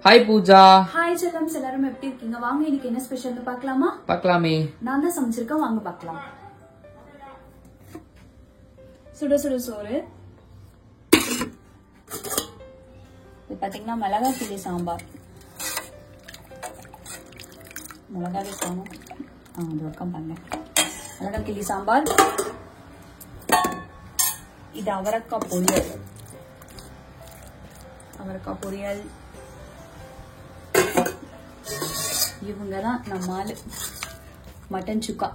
Hi Pooja. Hi செல்லம்ஸ், எல்லாரும் எப்படி இருக்கீங்க? வாங்க இன்னைக்கு என்ன ஸ்பெஷல்னு பார்க்கலாமா? பார்க்கலாமே. நான் தான் சமைச்சிருக்கேன், வாங்க பார்க்கலாம். சுட சுட சோறு. இது பாத்தீங்கன்னா மிளகா கிள்ளி சாம்பார். மிளகாவே காணும். அந்த பக்கம் பாருங்க. மிளகா கிள்ளி சாம்பார். இது அவரைக்காய் பொரியல். அவரைக்காய் பொரியல். இவங்கதான் நம்ம ஆளு. மட்டன் சுக்கா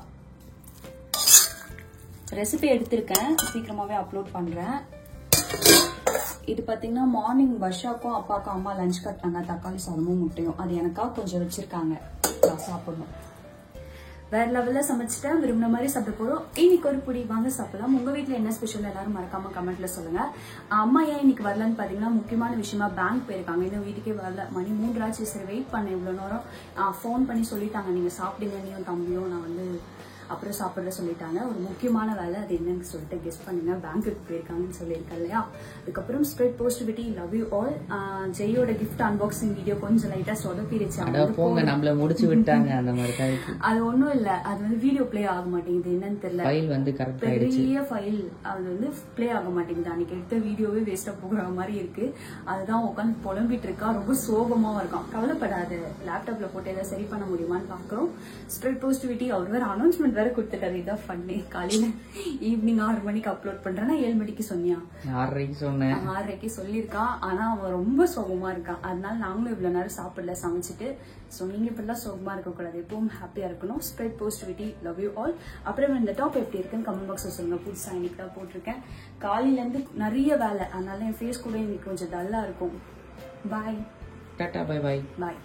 ரெசிபி எடுத்திருக்கேன், சீக்கிரமாவே அப்லோட் பண்றேன். இது பாத்தீங்கன்னா மார்னிங் பஷாக்கும் அப்பாக்கும் அம்மா லஞ்ச் கட்டினாங்க, தக்காளி சாதமும் முட்டையும். அது எனக்கா கொஞ்சம் வச்சிருக்காங்க, சாப்பிடணும். வேற லெவல்ல சமைச்சிட்டேன், விரும்பின மாதிரி சாப்பிட போறோம். இன்னைக்கு ஒரு புடி வாங்க சாப்பிடலாம். உங்க வீட்டுல என்ன ஸ்பெஷல் எல்லாரும் மறக்காம கமெண்ட்ல சொல்லுங்க. அம்மா ஏன் இன்னைக்கு வரலன்னு பாத்தீங்கன்னா முக்கியமான விஷயமா பேங்க் போயிருக்காங்க, இன்னும் வீட்டுக்கே வரல. மணி 3 ஆச்சு. சரி வெயிட் பண்ண இவ்வளவு நேரம். போன் பண்ணி சொல்லிட்டாங்க, நீங்க சாப்பிடுங்க, நீயும் தம்பியும், நான் வந்து அப்புறம் சாப்பிட சொல்லிட்டாங்க. ஒரு முக்கியமான வேலை, அது என்னன்னு சொல்லிட்டு கெஸ் பண்ணுங்க. பேங்க்குக்கு போயிருக்காங்கன்னு சொல்லியிருக்கேன் இல்லையா. அதுக்கப்புறம் spread positivity, love you all. ஜெயோட கிஃப்ட் அன்பாக்சிங் வீடியோ கொஞ்சம் லைட்டா சொதப்பிடுச்சு. நம்மள முடிச்சு விட்டாங்க அந்த மாதிரி. அது ஒண்ணும் இல்ல, அது வந்து வீடியோ பிளே ஆக மாட்டேங்குது, என்னன்னு தெரியல. ஃபைல் வந்து கரெக்ட் ஆயிடுச்சு. பெரிய ஃபைல் அது வந்து பிளே ஆக மாட்டேங்குது. அன்னைக்கு எடுத்த வீடியோவே வேஸ்டா போகிற மாதிரி இருக்கு. அதுதான் உட்காந்து புலம்பிட்டு இருக்கா, ரொம்ப சோகமா இருக்கான். கவலைப்படாது, லேப்டாப்ல போட்டு ஏதாவது சரி பண்ண முடியுமான்னு பாக்குறோம். ஸ்ப்ரெட் பாசிட்டிவிட்டி அவர் வேற அனௌன்ஸ்மெண்ட் வேற கொடுத்துட்டாரு. இதான் பண்ணி காலையில ஈவினிங் 6 மணிக்கு அப்லோட் பண்றேன்னா 7 மணிக்கு சொன்னியா? 6:30 சொன்னேன். 6:30 சொல்லியிருக்கான். ஆனா அவன் ரொம்ப சோகமா இருக்கான். அதனால நாங்களும் இவ்வளவு நேரம் சாப்பிடல, சமைச்சிட்டு. சோ நீங்க இப்பெல்லாம் சோகமா இருக்க கூடாது, எப்பவும் ஹாப்பியா இருக்கணும். Spread positivity, love you all. அப்புறம் இந்த டாப் எப்படி இருக்குன்னு கமெண்ட் பாக்ஸ்ல சொல்லுங்க. புதுசா இன்னைக்கு தான் போட்டிருக்கேன். காலையில இருந்து நிறைய வேலை, அதனால என் ஃபேஸ் கூட இன்னைக்கு கொஞ்சம் டல்லா இருக்கும். பாய். Tata, bye bye. பாய்.